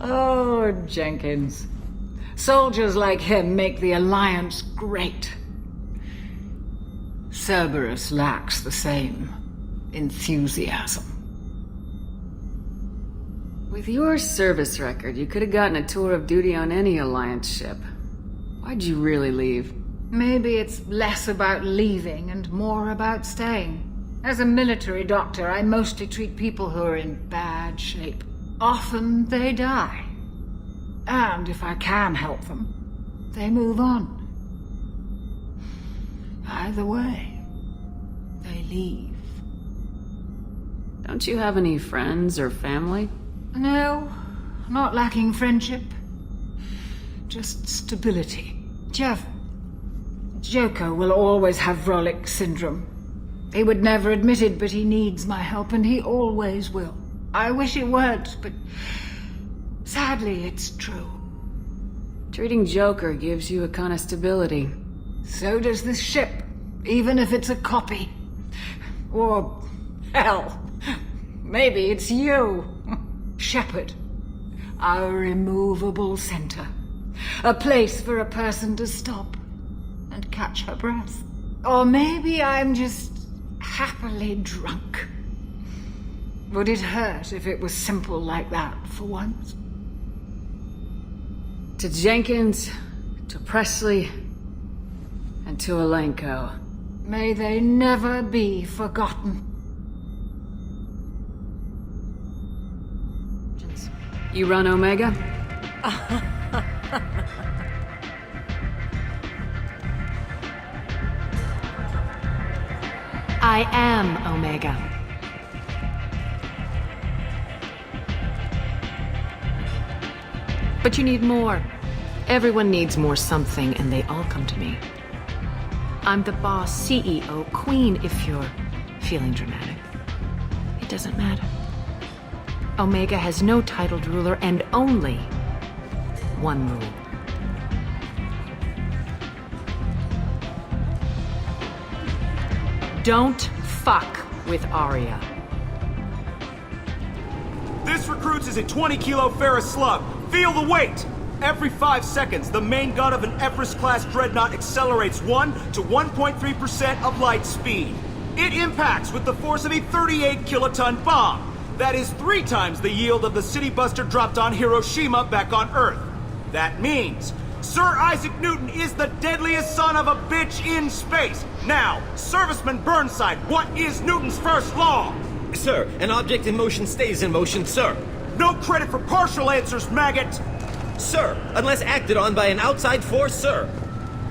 Oh, Jenkins. Soldiers like him make the Alliance great. Cerberus lacks the same enthusiasm. With your service record, you could have gotten a tour of duty on any Alliance ship. Why'd you really leave? Maybe it's less about leaving and more about staying. As a military doctor, I mostly treat people who are in bad shape. Often they die. And if I can help them, they move on. Either way, they leave. Don't you have any friends or family? No, not lacking friendship. Just stability. Jeff, Joker will always have Vrolic syndrome. He would never admit it, but he needs my help, and he always will. I wish it weren't, but sadly, it's true. Treating Joker gives you a kind of stability. So does this ship, even if it's a copy. Or, hell, maybe it's you. Shepard, our immovable center. A place for a person to stop and catch her breath. Or maybe I'm just happily drunk. Would it hurt if it was simple like that for once? To Jenkins, to Presley, and to Alenko. May they never be forgotten. You run Omega? I am Omega. But you need more. Everyone needs more something, and they all come to me. I'm the boss, CEO, queen, if you're feeling dramatic. It doesn't matter. Omega has no titled ruler and only one rule. Don't fuck with Arya. This recruits is a 20-kilo ferrous slug. Feel the weight! Every 5 seconds, the main gun of an Everest-class dreadnought accelerates 1 to 1.3% of light speed. It impacts with the force of a 38-kiloton bomb. That is 3 times the yield of the city buster dropped on Hiroshima back on Earth. That means Sir Isaac Newton is the deadliest son of a bitch in space. Now, Serviceman Burnside, what is Newton's first law? Sir, an object in motion stays in motion, sir. No credit for partial answers, maggot! Sir, unless acted on by an outside force, sir.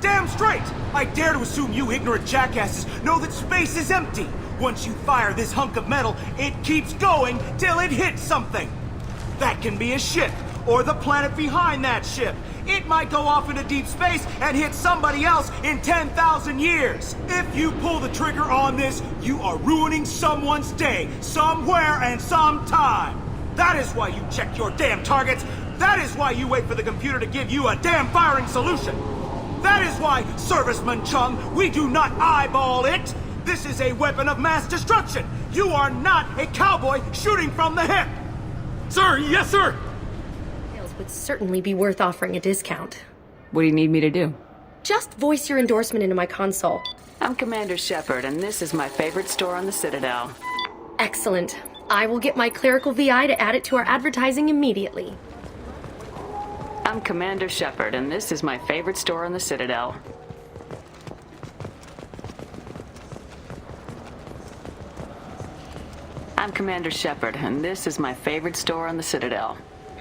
Damn straight! I dare to assume you ignorant jackasses know that space is empty. Once you fire this hunk of metal, it keeps going till it hits something. That can be a ship, or the planet behind that ship. It might go off into deep space and hit somebody else in 10,000 years. If you pull the trigger on this, you are ruining someone's day, somewhere and sometime. That is why you check your damn targets. That is why you wait for the computer to give you a damn firing solution. That is why, Serviceman Chung, we do not eyeball it. This is a weapon of mass destruction. You are not a cowboy shooting from the hip. Sir, yes, sir! Sales would certainly be worth offering a discount. What do you need me to do? Just voice your endorsement into my console. I'm Commander Shepard, and this is my favorite store on the Citadel. Excellent. I will get my clerical VI to add it to our advertising immediately. I'm Commander Shepard, and this is my favorite store on the Citadel. I'm Commander Shepard, and this is my favorite store on the Citadel.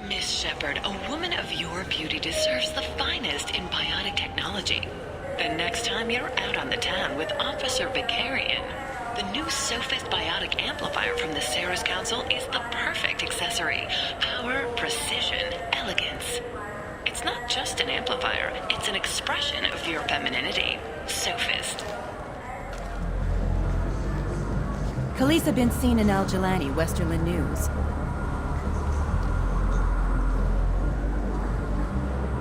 Miss Shepard, a woman of your beauty deserves the finest in biotic technology. The next time you're out on the town with Officer Vicarian, the new Sophist biotic amplifier from the Ceres Council is the perfect accessory. Power, precision, elegance. It's not just an amplifier, it's an expression of your femininity. Sophist. Khaleesa been seen in Al Jalani, Westerland News.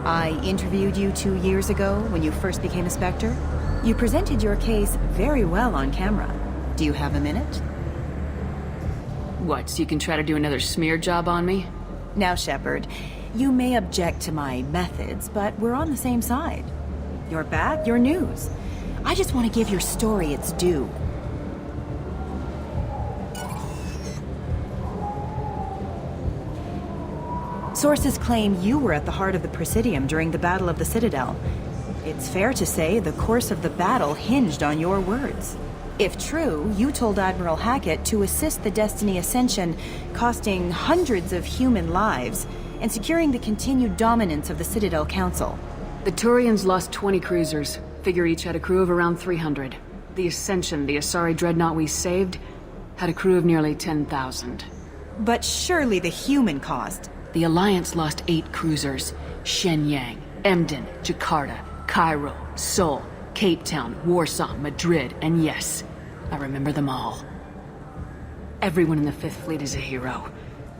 I interviewed you 2 years ago when you first became a Spectre. You presented your case very well on camera. Do you have a minute? What, so you can try to do another smear job on me? Now, Shepard, You may object to my methods, but we're on the same side. You're back, your news. I just want to give your story its due. Sources claim you were at the heart of the Presidium during the Battle of the Citadel. It's fair to say the course of the battle hinged on your words. If true, you told Admiral Hackett to assist the Destiny Ascension, costing hundreds of human lives, and securing the continued dominance of the Citadel Council. The Turians lost 20 cruisers. Figure each had a crew of around 300. The Ascension, the Asari dreadnought we saved, had a crew of nearly 10,000. But surely the human cost. The Alliance lost 8 cruisers. Shenyang, Emden, Jakarta, Cairo, Seoul, Cape Town, Warsaw, Madrid, and yes, I remember them all. Everyone in the Fifth Fleet is a hero.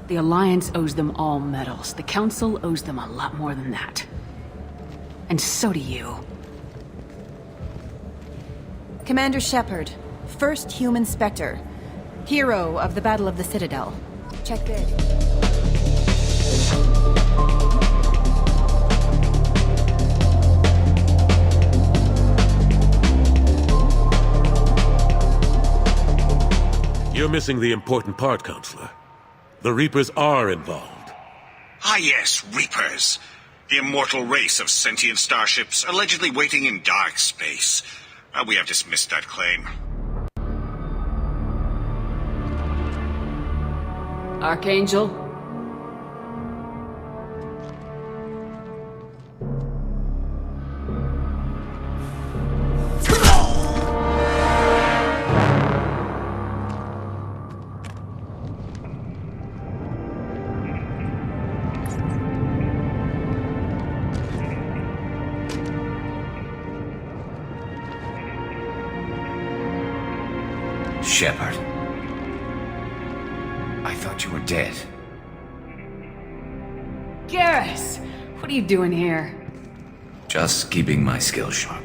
The Alliance owes them all medals. The Council owes them a lot more than that. And so do you. Commander Shepard, first human Spectre, hero of the Battle of the Citadel. Check this. You're missing the important part, Counselor. The Reapers are involved. Ah yes, Reapers. The immortal race of sentient starships allegedly waiting in dark space. We have dismissed that claim. Archangel? Shepard. I thought you were dead. Garrus! What are you doing here? Just keeping my skills sharp.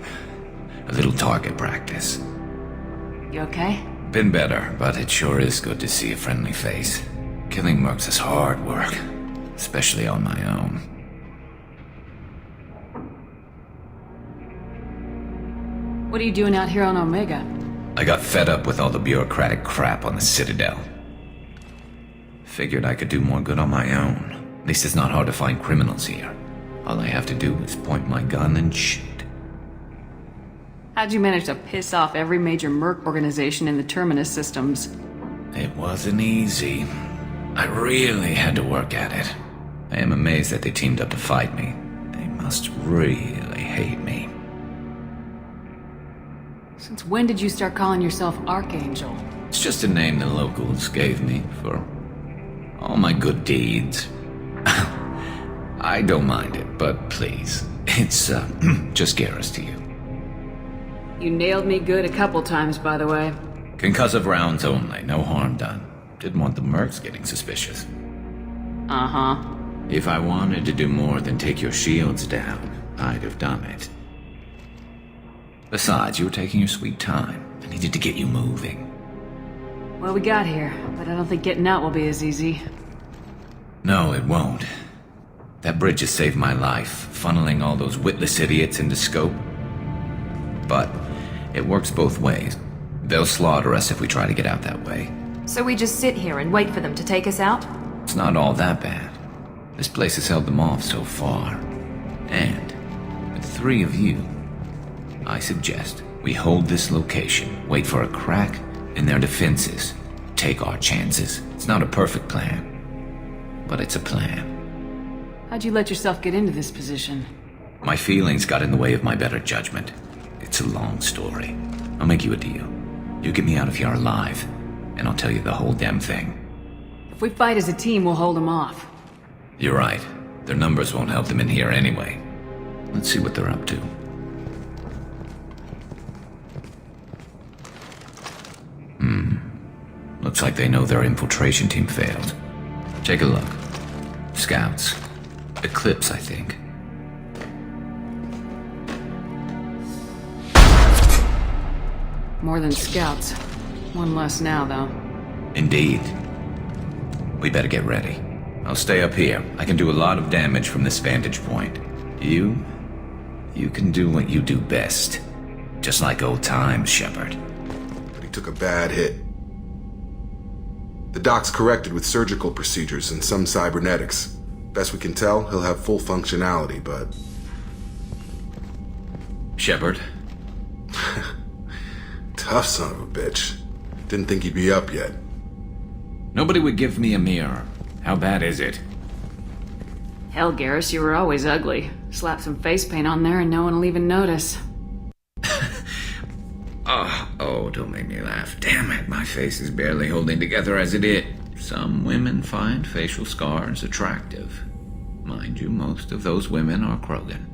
A little target practice. You okay? Been better, but it sure is good to see a friendly face. Killing mercs is hard work, especially on my own. What are you doing out here on Omega? I got fed up with all the bureaucratic crap on the Citadel. Figured I could do more good on my own. At least it's not hard to find criminals here. All I have to do is point my gun and shoot. How'd you manage to piss off every major merc organization in the Terminus systems? It wasn't easy. I really had to work at it. I am amazed that they teamed up to fight me. They must really hate me. Since when did you start calling yourself Archangel? It's just a name the locals gave me for all my good deeds. I don't mind it, but please, it's just Garrus to you. You nailed me good a couple times, by the way. Concussive rounds only, no harm done. Didn't want the mercs getting suspicious. Uh-huh. If I wanted to do more than take your shields down, I'd have done it. Besides, you were taking your sweet time. I needed to get you moving. Well, we got here, but I don't think getting out will be as easy. No, it won't. That bridge has saved my life, funneling all those witless idiots into scope. But it works both ways. They'll slaughter us if we try to get out that way. So we just sit here and wait for them to take us out? It's not all that bad. This place has held them off so far. And with 3 of you, I suggest we hold this location, wait for a crack in their defenses, take our chances. It's not a perfect plan, but it's a plan. How'd you let yourself get into this position? My feelings got in the way of my better judgment. It's a long story. I'll make you a deal. You get me out of here alive, and I'll tell you the whole damn thing. If we fight as a team, we'll hold them off. You're right. Their numbers won't help them in here anyway. Let's see what they're up to. Looks like they know their infiltration team failed. Take a look. Scouts. Eclipse, I think. More than scouts. One less now, though. Indeed. We better get ready. I'll stay up here. I can do a lot of damage from this vantage point. You can do what you do best. Just like old times, Shepard. But he took a bad hit. The doc's corrected with surgical procedures and some cybernetics. Best we can tell, he'll have full functionality, but... Shepard? Tough son of a bitch. Didn't think he'd be up yet. Nobody would give me a mirror. How bad is it? Hell, Garrus, you were always ugly. Slap some face paint on there and no one will even notice. Oh, don't make me laugh. Damn it, my face is barely holding together as it is. Some women find facial scars attractive. Mind you, most of those women are Krogan.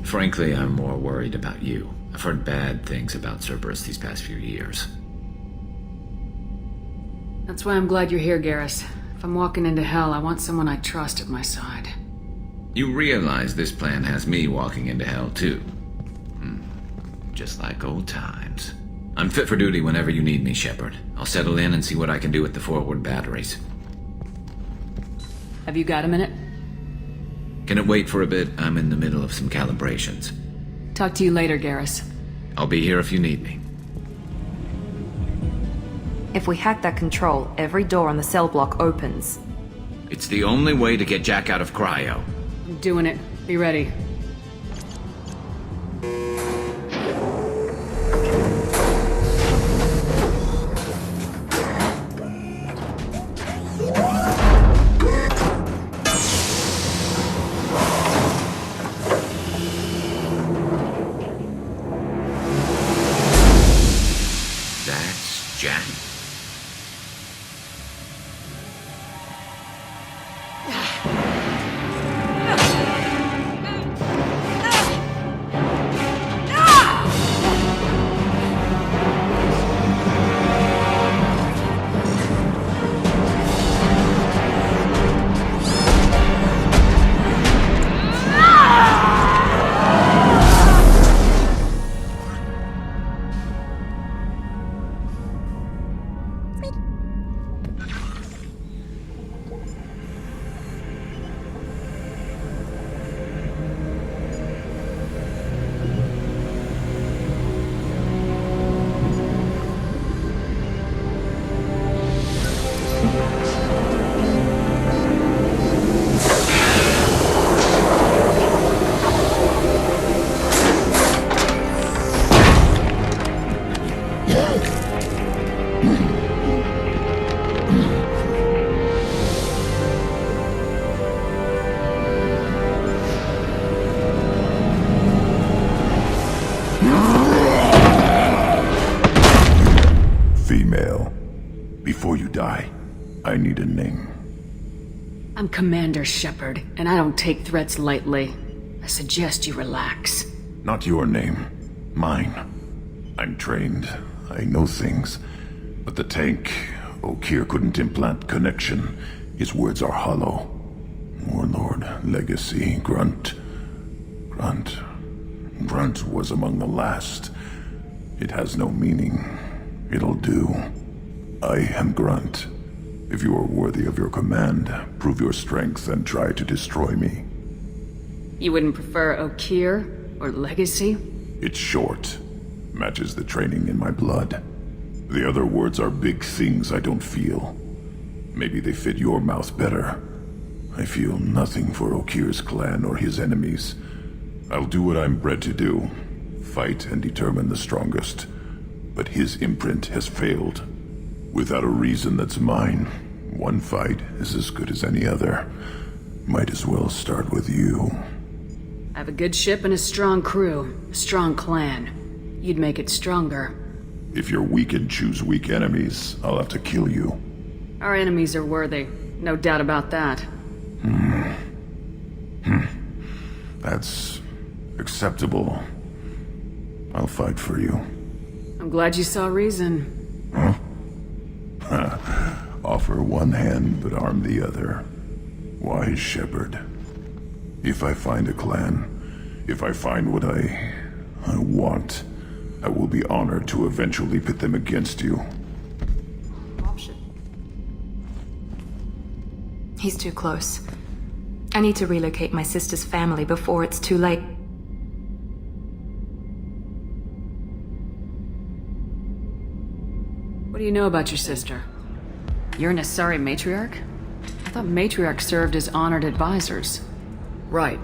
Frankly, I'm more worried about you. I've heard bad things about Cerberus these past few years. That's why I'm glad you're here, Garrus. If I'm walking into hell, I want someone I trust at my side. You realize this plan has me walking into hell, too. Just like old times. I'm fit for duty whenever you need me, Shepard. I'll settle in and see what I can do with the forward batteries. Have you got a minute? Can it wait for a bit? I'm in the middle of some calibrations. Talk to you later, Garrus. I'll be here if you need me. If we hack that control, every door on the cell block opens. It's the only way to get Jack out of cryo. I'm doing it. Be ready. That's Jack. Female, before you die, I need a name. I'm Commander Shepard, and I don't take threats lightly. I suggest you relax. Not your name. Mine. I'm trained. I know things. But the tank, Okeer couldn't implant connection. His words are hollow. Warlord, Legacy, Grunt. Grunt was among the last. It has no meaning. It'll do. I am Grunt. If you are worthy of your command, prove your strength and try to destroy me. You wouldn't prefer Okeer or Legacy? It's short. Matches the training in my blood. The other words are big things I don't feel. Maybe they fit your mouth better. I feel nothing for Okeer's clan or his enemies. I'll do what I'm bred to do. Fight and determine the strongest. But his imprint has failed. Without a reason that's mine, one fight is as good as any other. Might as well start with you. I have a good ship and a strong crew. A strong clan. You'd make it stronger. If you're weak and choose weak enemies, I'll have to kill you. Our enemies are worthy. No doubt about that. That's acceptable. I'll fight for you. I'm glad you saw reason. Huh? Offer one hand, but arm the other. Wise Shepard. If I find a clan, if I find what I want, I will be honored to eventually pit them against you. He's too close. I need to relocate my sister's family before it's too late. What do you know about your sister? You're an Asari matriarch? I thought matriarchs served as honored advisors. Right.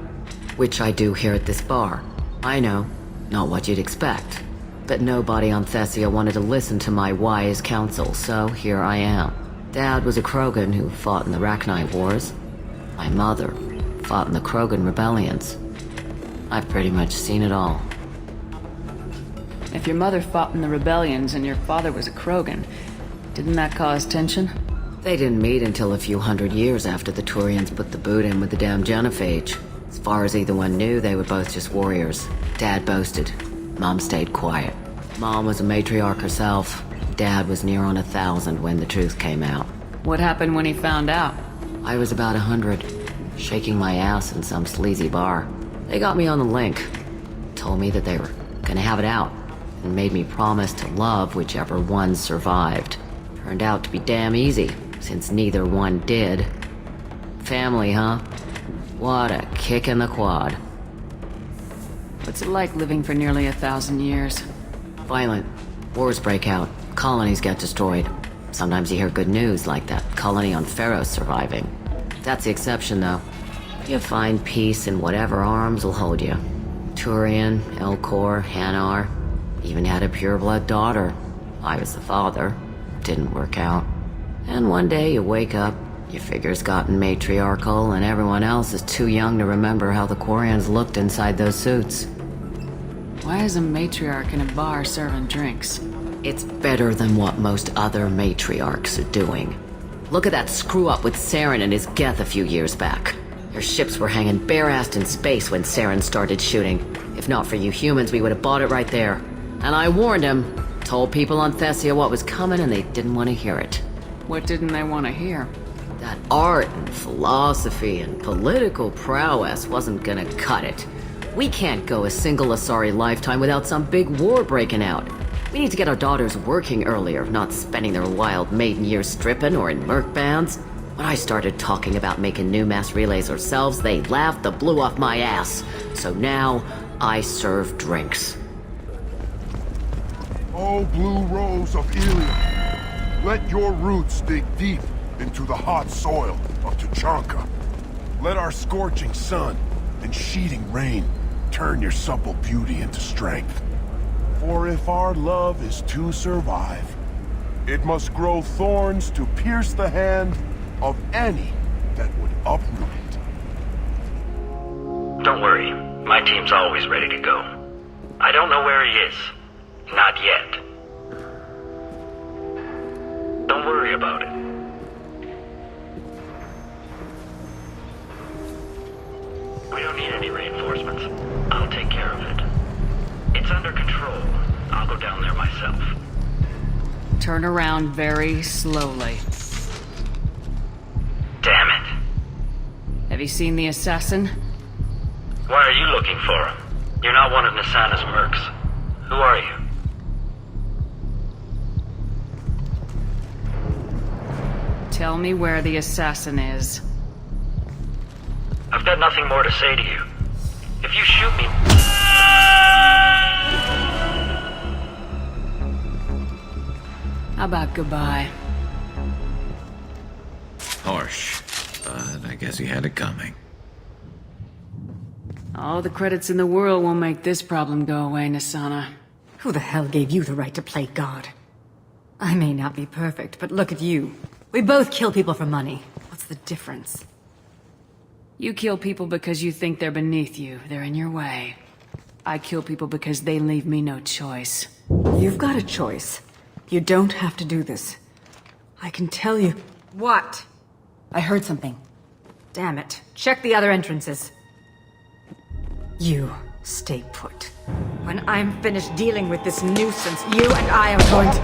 Which I do here at this bar. I know. Not what you'd expect. But nobody on Thessia wanted to listen to my wise counsel, so here I am. Dad was a Krogan who fought in the Rachni Wars. My mother fought in the Krogan rebellions. I've pretty much seen it all. If your mother fought in the rebellions and your father was a Krogan, didn't that cause tension? They didn't meet until a few hundred years after the Turians put the boot in with the damn genophage. As far as either one knew, they were both just warriors. Dad boasted. Mom stayed quiet. Mom was a matriarch herself. Dad was near on 1,000 when the truth came out. What happened when he found out? I was about 100, shaking my ass in some sleazy bar. They got me on the link. Told me that they were gonna have it out, and made me promise to love whichever one survived. Turned out to be damn easy, since neither one did. Family, huh? What a kick in the quad. What's it like living for nearly 1,000 years? Violent. Wars break out. Colonies get destroyed. Sometimes you hear good news, like that colony on Pharaoh surviving. That's the exception, though. You find peace in whatever arms will hold you. Turian, Elcor, Hanar. Even had a pureblood daughter. I was the father. Didn't work out. And one day you wake up, your figure's gotten matriarchal, and everyone else is too young to remember how the Quarians looked inside those suits. Why is a matriarch in a bar serving drinks? It's better than what most other matriarchs are doing. Look at that screw-up with Saren and his Geth a few years back. Their ships were hanging bare-assed in space when Saren started shooting. If not for you humans, we would have bought it right there. And I warned him. Told people on Thessia what was coming, and they didn't want to hear it. What didn't they want to hear? That art and philosophy and political prowess wasn't gonna cut it. We can't go a single Asari lifetime without some big war breaking out. We need to get our daughters working earlier, not spending their wild maiden years stripping or in merc bands. When I started talking about making new mass relays ourselves, they laughed the blue off my ass. So now, I serve drinks. Oh, blue rose of Ilium, let your roots dig deep into the hot soil of Tuchanka. Let our scorching sun and sheeting rain turn your supple beauty into strength. For if our love is to survive, it must grow thorns to pierce the hand of any that would uproot it. Don't worry, my team's always ready to go. I don't know where he is. Not yet. Don't worry about it. We don't need any reinforcements. I'll take care of it. It's under control. I'll go down there myself. Turn around very slowly. Damn it. Have you seen the assassin? Why are you looking for him? You're not one of Nisana's mercs. Who are you? Tell me where the assassin is. I've got nothing more to say to you. If you shoot me... How about goodbye? Harsh, but I guess he had it coming. All the credits in the world won't make this problem go away, Nisana. Who the hell gave you the right to play God? I may not be perfect, but look at you. We both kill people for money. What's the difference? You kill people because you think they're beneath you. They're in your way. I kill people because they leave me no choice. You've got a choice. You don't have to do this. I can tell you... What? I heard something. Damn it. Check the other entrances. You stay put. When I'm finished dealing with this nuisance, you and I are going to...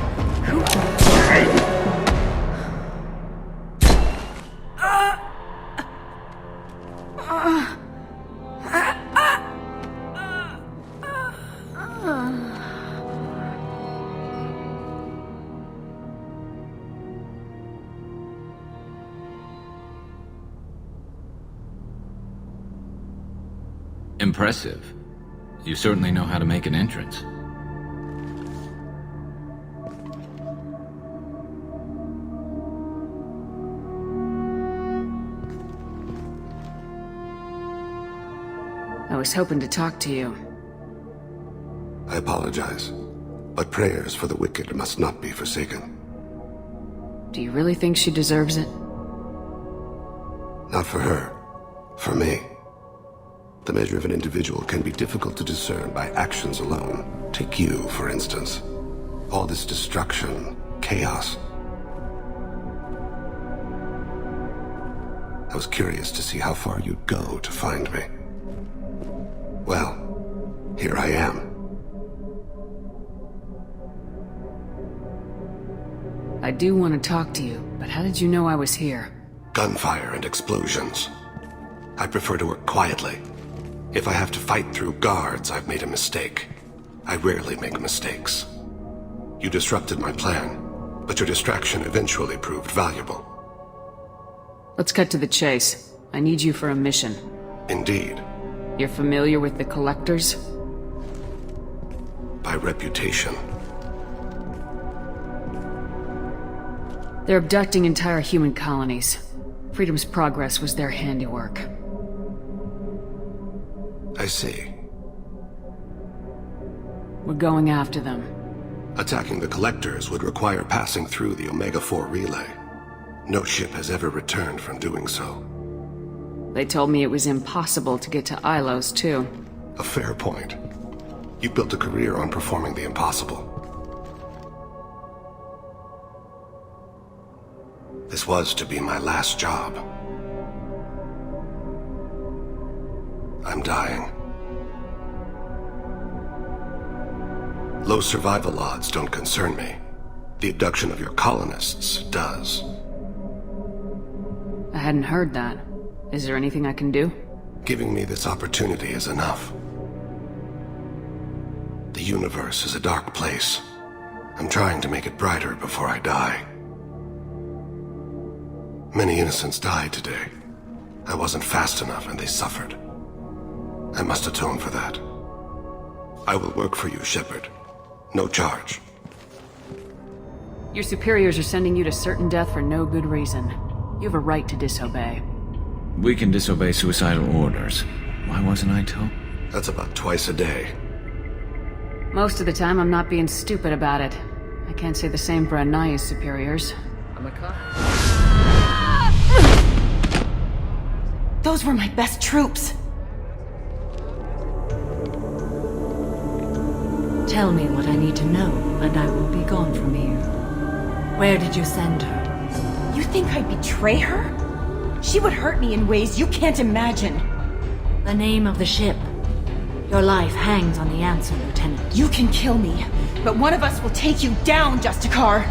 Impressive. You certainly know how to make an entrance. I was hoping to talk to you. I apologize, but prayers for the wicked must not be forsaken. Do you really think she deserves it? Not for her. For me. The measure of an individual can be difficult to discern by actions alone. Take you, for instance. All this destruction, chaos. I was curious to see how far you'd go to find me. Well, here I am. I do want to talk to you, but how did you know I was here? Gunfire and explosions. I prefer to work quietly. If I have to fight through guards, I've made a mistake. I rarely make mistakes. You disrupted my plan, but your distraction eventually proved valuable. Let's cut to the chase. I need you for a mission. Indeed. You're familiar with the Collectors? By reputation. They're abducting entire human colonies. Freedom's Progress was their handiwork. I see. We're going after them. Attacking the Collectors would require passing through the Omega-4 relay. No ship has ever returned from doing so. They told me it was impossible to get to Ilos, too. A fair point. You built a career on performing the impossible. This was to be my last job. I'm dying. Low survival odds don't concern me. The abduction of your colonists does. I hadn't heard that. Is there anything I can do? Giving me this opportunity is enough. The universe is a dark place. I'm trying to make it brighter before I die. Many innocents died today. I wasn't fast enough and they suffered. I must atone for that. I will work for you, Shepard. No charge. Your superiors are sending you to certain death for no good reason. You have a right to disobey. We can disobey suicidal orders. Why wasn't I told? That's about twice a day. Most of the time, I'm not being stupid about it. I can't say the same for Anaya's superiors. I'm a cop. Those were my best troops. Tell me what I need to know, and I will be gone from here. Where did you send her? You think I'd betray her? She would hurt me in ways you can't imagine. The name of the ship. Your life hangs on the answer, Lieutenant. You can kill me, but one of us will take you down, Justicar.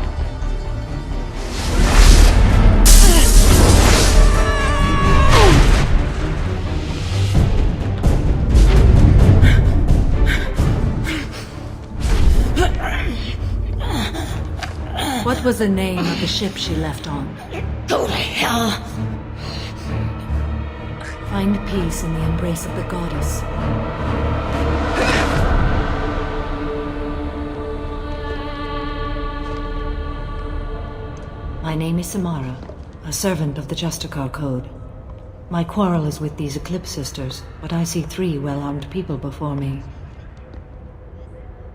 What was the name of the ship she left on? Go to hell! Find peace in the embrace of the goddess. My name is Samara, a servant of the Justicar Code. My quarrel is with these Eclipse Sisters, but I see 3 well-armed people before me.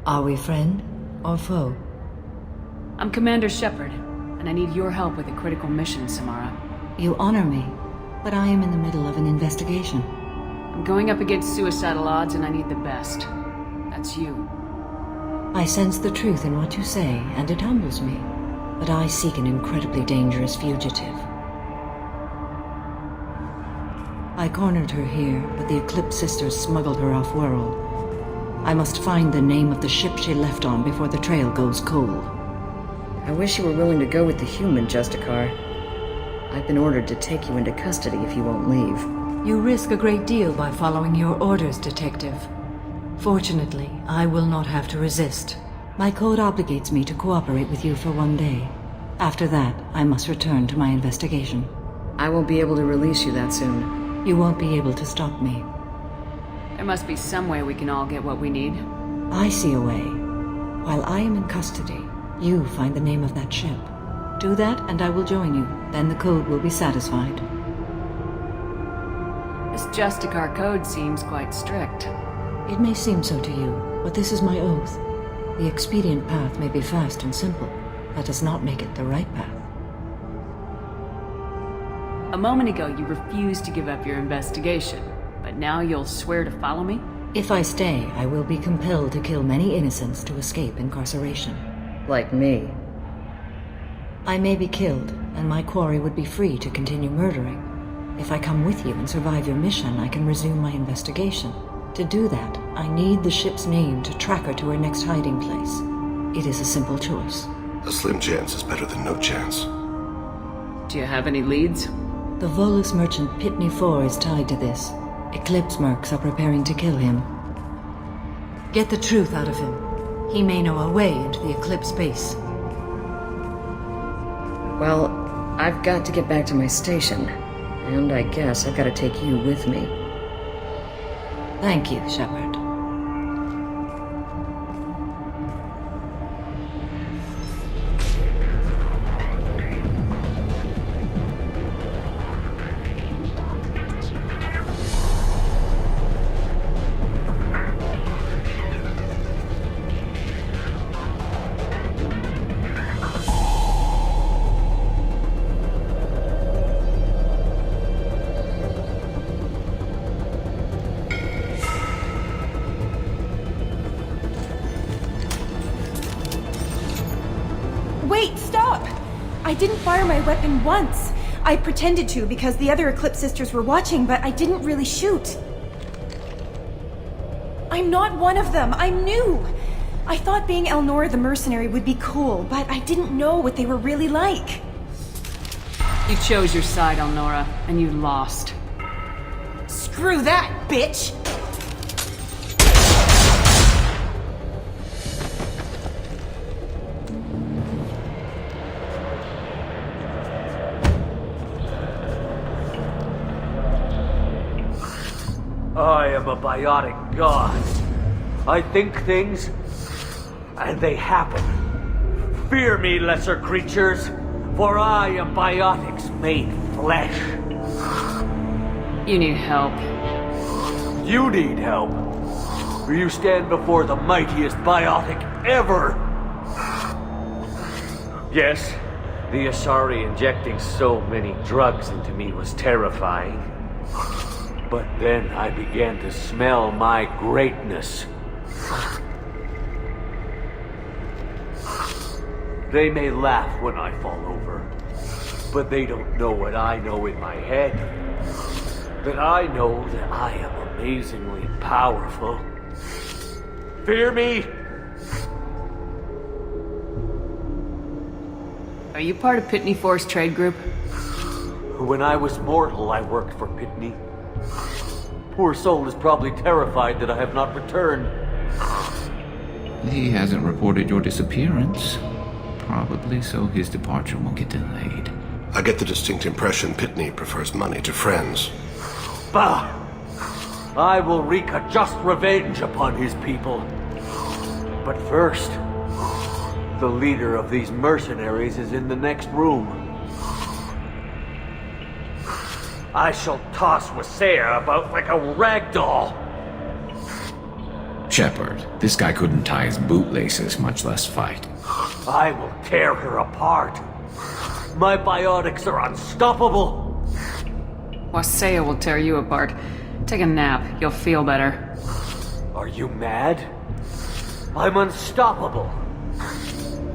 Are we friend or foe? I'm Commander Shepard, and I need your help with a critical mission, Samara. You honor me, but I am in the middle of an investigation. I'm going up against suicidal odds, and I need the best. That's you. I sense the truth in what you say, and it humbles me. But I seek an incredibly dangerous fugitive. I cornered her here, but the Eclipse Sisters smuggled her off-world. I must find the name of the ship she left on before the trail goes cold. I wish you were willing to go with the human, Justicar. I've been ordered to take you into custody if you won't leave. You risk a great deal by following your orders, Detective. Fortunately, I will not have to resist. My code obligates me to cooperate with you for 1 day. After that, I must return to my investigation. I won't be able to release you that soon. You won't be able to stop me. There must be some way we can all get what we need. I see a way. While I am in custody, you find the name of that ship. Do that, and I will join you. Then the code will be satisfied. This Justicar code seems quite strict. It may seem so to you, but this is my oath. The expedient path may be fast and simple. That does not make it the right path. A moment ago, you refused to give up your investigation, but now you'll swear to follow me? If I stay, I will be compelled to kill many innocents to escape incarceration. Like me. I may be killed, and my quarry would be free to continue murdering. If I come with you and survive your mission, I can resume my investigation. To do that, I need the ship's name to track her to her next hiding place. It is a simple choice. A slim chance is better than no chance. Do you have any leads? The Volus merchant Pitney 4 is tied to this. Eclipse mercs are preparing to kill him. Get the truth out of him. He may know a way into the Eclipse base. Well, I've got to get back to my station. And I guess I've got to take you with me. Thank you, Shepard. Wait, stop! I didn't fire my weapon once. I pretended to because the other Eclipse sisters were watching, but I didn't really shoot. I'm not one of them. I'm new. I thought being Elnora the mercenary would be cool, but I didn't know what they were really like. You chose your side, Elnora, and you lost. Screw that, bitch! I am a biotic god. I think things, and they happen. Fear me, lesser creatures, for I am biotics made flesh. You need help. You need help. You stand before the mightiest biotic ever. Yes, the Asari injecting so many drugs into me was terrifying. But then I began to smell my greatness. They may laugh when I fall over, but they don't know what I know in my head. That I know that I am amazingly powerful. Fear me? Are you part of Pitney 4's trade group? When I was mortal, I worked for Pitney. Poor soul is probably terrified that I have not returned. He hasn't reported your disappearance. Probably so his departure won't get delayed. I get the distinct impression Pitney prefers money to friends. Bah! I will wreak a just revenge upon his people. But first, the leader of these mercenaries is in the next room. I shall toss Wasea about like a rag doll. Shepard, this guy couldn't tie his bootlaces, much less fight. I will tear her apart. My biotics are unstoppable. Wasea will tear you apart. Take a nap, you'll feel better. Are you mad? I'm unstoppable.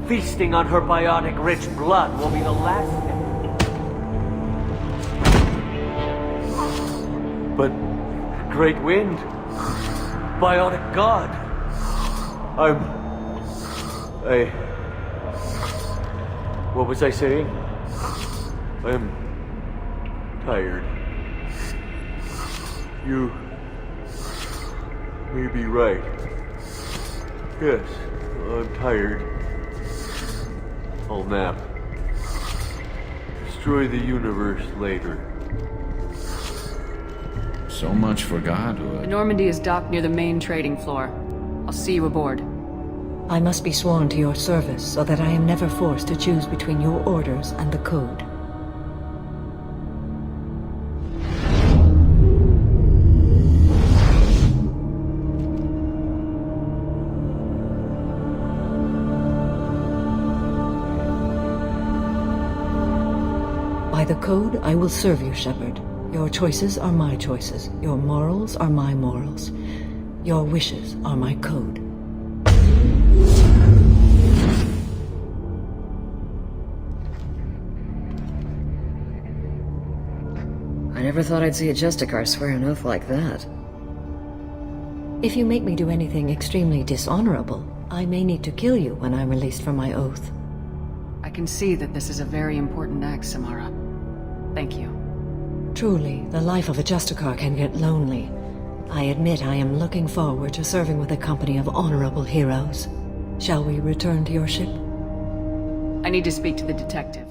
Feasting on her biotic-rich blood will be the last step. But Great Wind, biotic god, what was I saying? I'm tired. You may be right. Yes, I'm tired. I'll nap. Destroy the universe later. So much for Godhood. The Normandy is docked near the main trading floor. I'll see you aboard. I must be sworn to your service so that I am never forced to choose between your orders and the Code. By the Code, I will serve you, Shepard. Your choices are my choices. Your morals are my morals. Your wishes are my code. I never thought I'd see a Justicar swear an oath like that. If you make me do anything extremely dishonorable, I may need to kill you when I'm released from my oath. I can see that this is a very important act, Samara. Thank you. Truly, the life of a Justicar can get lonely. I admit I am looking forward to serving with a company of honorable heroes. Shall we return to your ship? I need to speak to the detective.